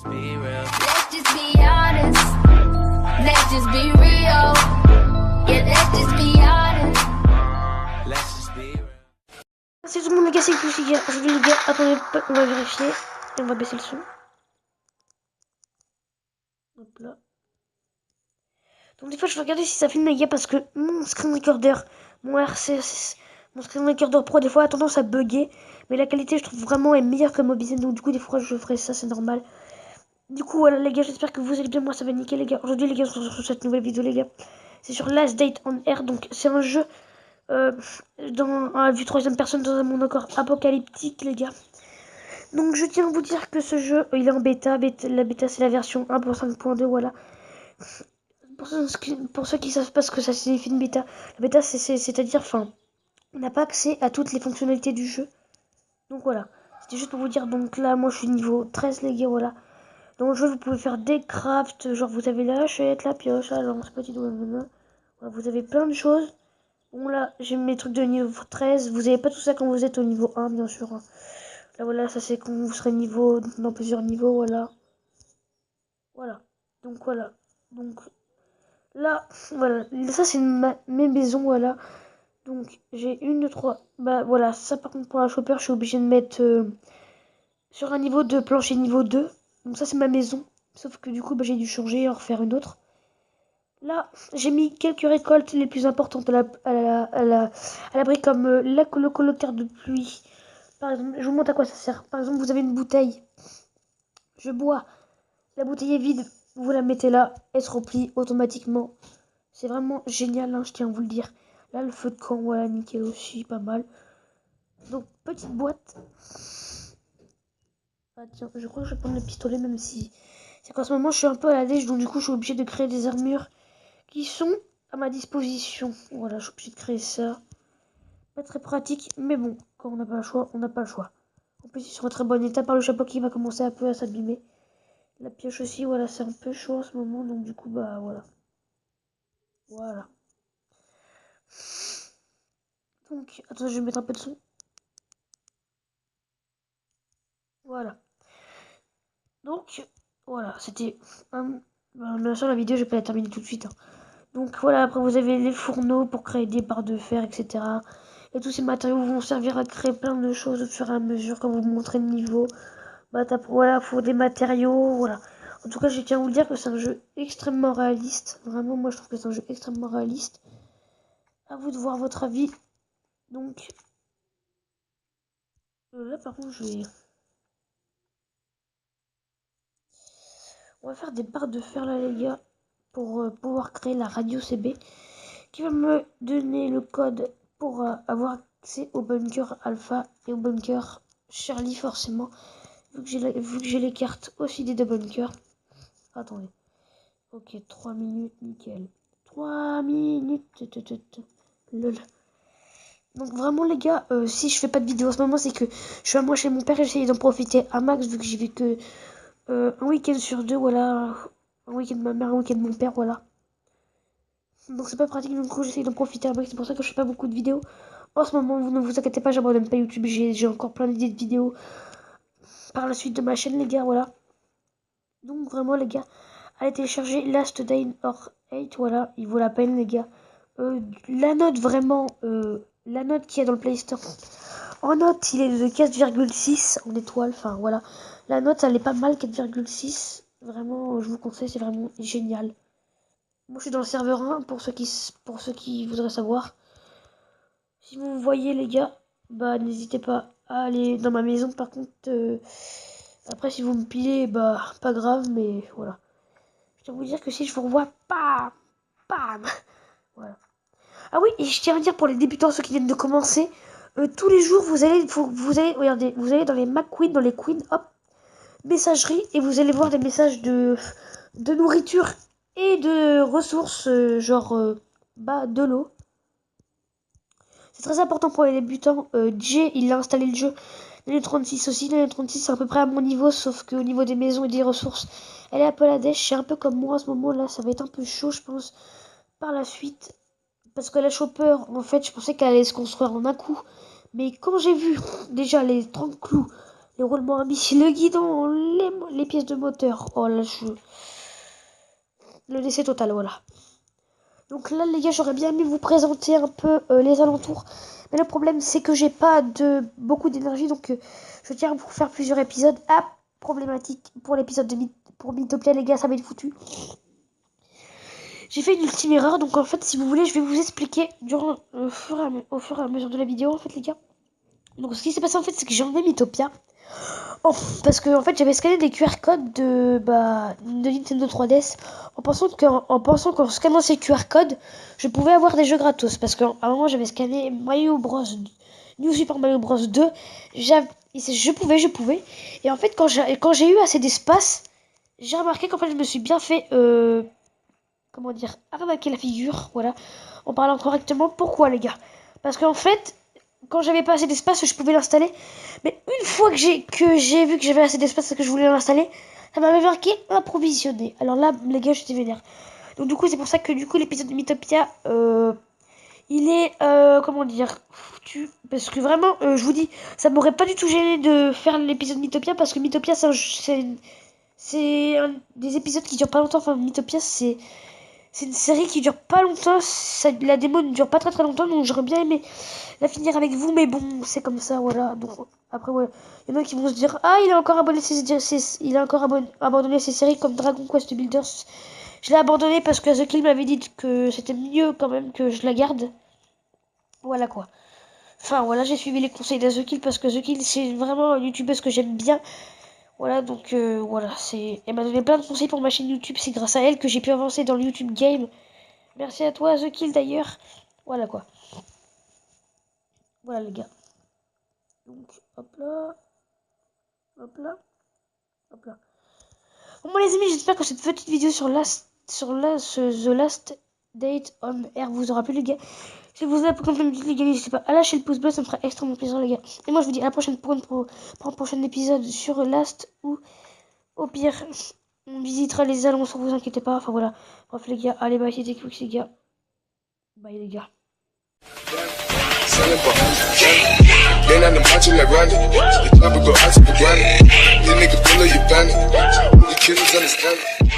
be real. Let's just be honest. Let's just be real. Yeah, let's just be honest. Let's just be real. Salut tout le monde les gars, c'est Plus les gars. Aujourd'hui les gars, attendez, on va vérifier. Et on va baisser le son. Hop là. Donc des fois je vais regarder si ça filme les gars parce que mon screen recorder, mon RCS, mon screen recorder pro des fois a tendance à bugger. Mais la qualité je trouve vraiment est meilleure que Mobizen. Donc du coup des fois je ferai ça, c'est normal. Du coup voilà les gars, j'espère que vous allez bien, moi ça va nickel les gars. Aujourd'hui les gars, on se retrouve sur cette nouvelle vidéo les gars. C'est sur Last Date on Air, donc c'est un jeu à vue troisième personne dans un monde encore apocalyptique les gars. Donc je tiens à vous dire que ce jeu il est en bêta, la bêta c'est la version 1.5.2 voilà. Pour ceux qui savent pas ce que ça signifie une bêta, la bêta c'est-à-dire enfin on n'a pas accès à toutes les fonctionnalités du jeu. Donc voilà, c'était juste pour vous dire. Donc là moi je suis niveau 13 les gars voilà. Dans le jeu vous pouvez faire des crafts, genre vous avez la hachette, la pioche, la lance, petit doigt, voilà, vous avez plein de choses. Bon là j'ai mes trucs de niveau 13, vous avez pas tout ça quand vous êtes au niveau 1 bien sûr. Là voilà, ça c'est quand vous serez niveau dans plusieurs niveaux, voilà. Voilà. Donc voilà. Donc là, voilà. Ça c'est mes maisons, voilà. Donc j'ai une, deux, trois. Bah voilà, ça par contre pour la chopper, je suis obligée de mettre sur un niveau de plancher niveau 2. Donc ça c'est ma maison. Sauf que du coup bah, j'ai dû changer et en refaire une autre. Là, j'ai mis quelques récoltes les plus importantes à l'abri comme le collecteur de pluie. Par exemple, je vous montre à quoi ça sert. Par exemple, vous avez une bouteille. Je bois. La bouteille est vide. Vous la mettez là. Elle se remplit automatiquement. C'est vraiment génial, hein, je tiens à vous le dire. Là, le feu de camp, voilà, nickel aussi, pas mal. Donc, petite boîte. Ah tiens, je crois que je vais prendre le pistolet, même si... C'est qu'en ce moment, je suis un peu à la dèche, donc du coup, je suis obligée de créer des armures qui sont à ma disposition. Voilà, je suis obligée de créer ça. Pas très pratique, mais bon, quand on n'a pas le choix, on n'a pas le choix. En plus, ils sont en très bon état par le chapeau qui va commencer un peu à s'abîmer. La pioche aussi, voilà, c'est un peu chaud en ce moment, donc du coup, bah voilà. Voilà. Donc, attends, je vais mettre un peu de son. Voilà. Donc, voilà, c'était bien sûr, la vidéo, je vais pas la terminer tout de suite, hein. Donc voilà, après vous avez les fourneaux pour créer des barres de fer, etc. Et tous ces matériaux vont servir à créer plein de choses au fur et à mesure quand vous montrez le niveau. Bah voilà, faut des matériaux, voilà. En tout cas, je tiens à vous le dire que c'est un jeu extrêmement réaliste. Vraiment, moi je trouve que c'est un jeu extrêmement réaliste. À vous de voir votre avis. Donc, là par contre, on va faire des barres de fer là les gars. Pour pouvoir créer la radio CB. Qui va me donner le code pour avoir accès au bunker alpha et au bunker Charlie forcément. Vu que j'ai les cartes aussi des deux bunkers. Attendez. Ok, 3 minutes, nickel. 3 minutes. Lol. Donc vraiment les gars, si je fais pas de vidéo en ce moment, c'est que je suis à moi chez mon père et j'essaye d'en profiter à max vu que j'y vais que un week-end sur deux, voilà. Un week-end de ma mère, un week-end de mon père, voilà. Donc c'est pas pratique, donc du coup j'essaye d'en profiter un max, c'est pour ça que je fais pas beaucoup de vidéos. En ce moment, vous ne vous inquiétez pas, j'abandonne pas YouTube, j'ai encore plein d'idées de vidéos par la suite de ma chaîne les gars, voilà. Donc vraiment les gars, allez télécharger Last Day or 8, voilà, il vaut la peine les gars. La note vraiment, la note qu'il y a dans le Play Store. En note, il est de 4,6 en étoile, enfin voilà. La note, elle est pas mal, 4,6. Vraiment, je vous conseille, c'est vraiment génial. Moi, je suis dans le serveur 1, pour ceux qui voudraient savoir. Si vous me voyez, les gars, bah, n'hésitez pas à aller dans ma maison. Par contre, après, si vous me pilez, bah, pas grave, mais voilà. Je tiens à vous dire que si je vous revois, bam, bam, voilà. Ah oui, et je tiens à dire pour les débutants, ceux qui viennent de commencer, tous les jours, regardez, vous allez dans les McQueen, dans les Queen, hop, messagerie, et vous allez voir des messages de nourriture et de ressources, bah, de l'eau. C'est très important pour les débutants. Jay, il a installé le jeu. L'année 36 aussi. L'année 36, c'est à peu près à mon niveau, sauf qu'au niveau des maisons et des ressources, elle est un peu à la dèche. C'est un peu comme moi à ce moment-là. Ça va être un peu chaud, je pense, par la suite. Parce que la chopper, en fait, je pensais qu'elle allait se construire en un coup. Mais quand j'ai vu déjà les 30 clous, les roulements à missile, le guidon, les pièces de moteur. Oh là, le décès total, voilà. Donc là, les gars, j'aurais bien aimé vous présenter un peu les alentours. Mais le problème, c'est que j'ai pas beaucoup d'énergie. Donc, je tiens à vous faire plusieurs épisodes. Ah, problématique pour l'épisode pour Mythopia, les gars, ça va être foutu. J'ai fait une ultime erreur. Donc, en fait, si vous voulez, je vais vous expliquer au fur et à mesure de la vidéo, en fait, les gars. Donc, ce qui s'est passé, en fait, c'est que j'ai enlevé Mythopia. Parce que en fait j'avais scanné des QR codes de Nintendo 3DS en pensant qu'en scannant ces QR codes je pouvais avoir des jeux gratos, parce qu'à un moment j'avais scanné New Super Mario Bros 2, je pouvais, et en fait quand j'ai eu assez d'espace, j'ai remarqué qu'en fait je me suis bien fait comment dire, arnaquer la figure, voilà, en parlant correctement. Pourquoi, les gars? Parce qu'en fait quand j'avais pas assez d'espace, je pouvais l'installer. Mais une fois que j'ai vu que j'avais assez d'espace et que je voulais l'installer, ça m'avait marqué approvisionné. Alors là, les gars, j'étais vénère. Donc du coup, c'est pour ça que l'épisode de Mythopia, il est, comment dire, foutu. Parce que vraiment, je vous dis, ça m'aurait pas du tout gêné de faire l'épisode Mythopia, parce que Mythopia, c'est un des épisodes qui durent pas longtemps. Enfin, Mythopia, c'est une série qui dure pas longtemps. La démo ne dure pas très longtemps, donc j'aurais bien aimé la finir avec vous, mais bon, c'est comme ça, voilà. Donc après, ouais, il y en a qui vont se dire, ah, il a encore abandonné ses séries comme Dragon Quest Builders. Je l'ai abandonné parce que The Kill m'avait dit que c'était mieux quand même que je la garde. Voilà quoi. Enfin voilà, j'ai suivi les conseils de The Kill parce que The Kill c'est vraiment une youtubeuse que j'aime bien. Voilà, donc voilà, elle m'a donné plein de conseils pour ma chaîne YouTube. C'est grâce à elle que j'ai pu avancer dans le YouTube Game. Merci à toi, The Kill, d'ailleurs. Voilà, quoi. Voilà, les gars. Donc, hop là. Hop là. Hop là. Bon, les amis, j'espère que cette petite vidéo sur The Last Date on Air vous aura plu, les gars. Si vous avez comme d'habitude, les gars, n'hésitez pas à lâcher le pouce bleu, ça me fera extrêmement plaisir, les gars. Et moi, je vous dis à la prochaine pour un prochain épisode sur Last, ou au pire, on visitera les alentours, vous inquiétez pas. Enfin voilà. Bref, les gars, allez, bye, c'était Quick, les gars. Bye, les gars. Been on the macho like Randy. The top go out to the granny. These niggas pull up your bandit. The killers understand it.